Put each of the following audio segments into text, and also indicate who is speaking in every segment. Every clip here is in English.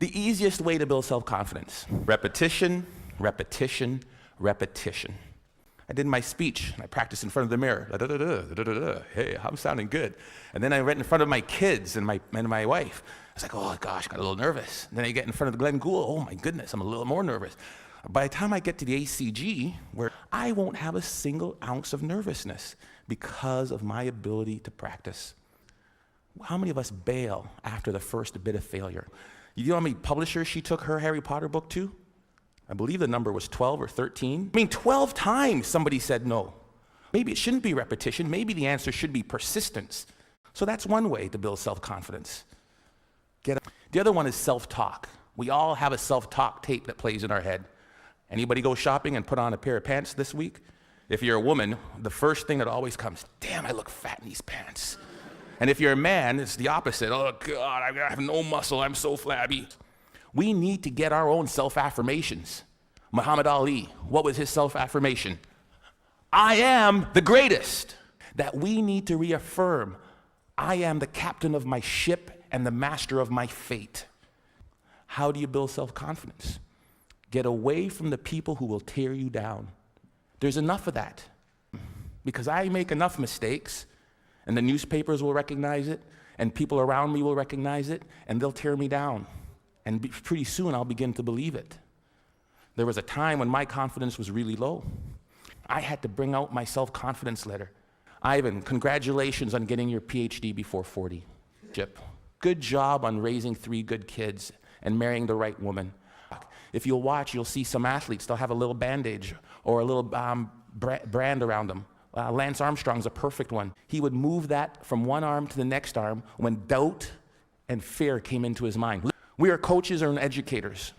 Speaker 1: The easiest way to build self-confidence: repetition, repetition, repetition. I did my speech, and I practiced in front of the mirror. Hey, I'm sounding good. And then I read in front of my kids and my wife. I was like, oh gosh, got a little nervous. And then I get in front of Glenn Gould. Oh my goodness, I'm a little more nervous. By the time I get to the ACG, where I won't have a single ounce of nervousness because of my ability to practice. How many of us bail after the first bit of failure? You know how many publishers she took her Harry Potter book to? I believe the number was 12 or 13. I mean, 12 times somebody said no. Maybe it shouldn't be repetition. Maybe the answer should be persistence. So that's one way to build self-confidence. The other one is self-talk. We all have a self-talk tape that plays in our head. Anybody go shopping and put on a pair of pants this week? If you're a woman, the first thing that always comes, damn, I look fat in these pants. And if you're a man, it's the opposite. Oh God, I have no muscle, I'm so flabby. We need to get our own self-affirmations. Muhammad Ali, what was his self-affirmation? I am the greatest. That we need to reaffirm, I am the captain of my ship and the master of my fate. How do you build self-confidence? Get away from the people who will tear you down. There's enough of that. Because I make enough mistakes, and the newspapers will recognize it, and people around me will recognize it, and they'll tear me down. And pretty soon I'll begin to believe it. There was a time when my confidence was really low. I had to bring out my self-confidence letter. Ivan, congratulations on getting your PhD before 40. Good job on raising 3 good kids and marrying the right woman. If you'll watch, you'll see some athletes, they'll have a little bandage or a little brand around them. Lance Armstrong's a perfect one. He would move that from one arm to the next arm when doubt and fear came into his mind. We are coaches and educators.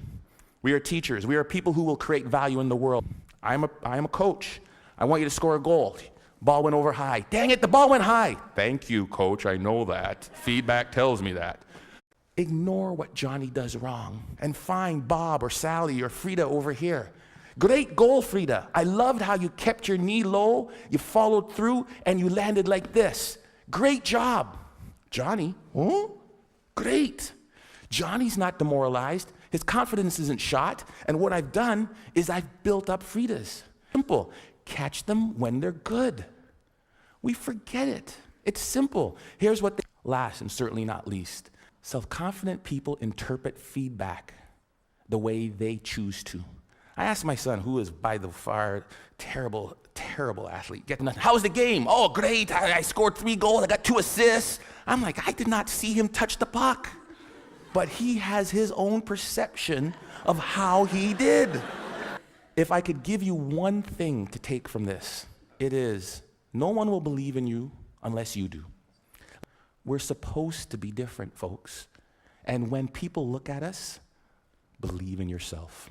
Speaker 1: We are teachers. We are people who will create value in the world. I am a coach. I want you to score a goal. Ball went over high. Dang it, the ball went high. Thank you, coach, I know that. Feedback tells me that. Ignore what Johnny does wrong and find Bob or Sally or Frida over here. Great goal, Frida. I loved how you kept your knee low, you followed through, and you landed like this. Great job. Johnny, oh, great. Johnny's not demoralized. His confidence isn't shot. And what I've done is I've built up Frida's. Simple. Catch them when they're good. We forget it. It's simple. Here's what last and certainly not least. Self-confident people interpret feedback the way they choose to. I asked my son, who is by the far terrible athlete, how was the game? Oh, great. I scored 3 goals. I got 2 assists. I'm like, I did not see him touch the puck. But he has his own perception of how he did. If I could give you one thing to take from this, it is, no one will believe in you unless you do. We're supposed to be different, folks. And when people look at us, believe in yourself.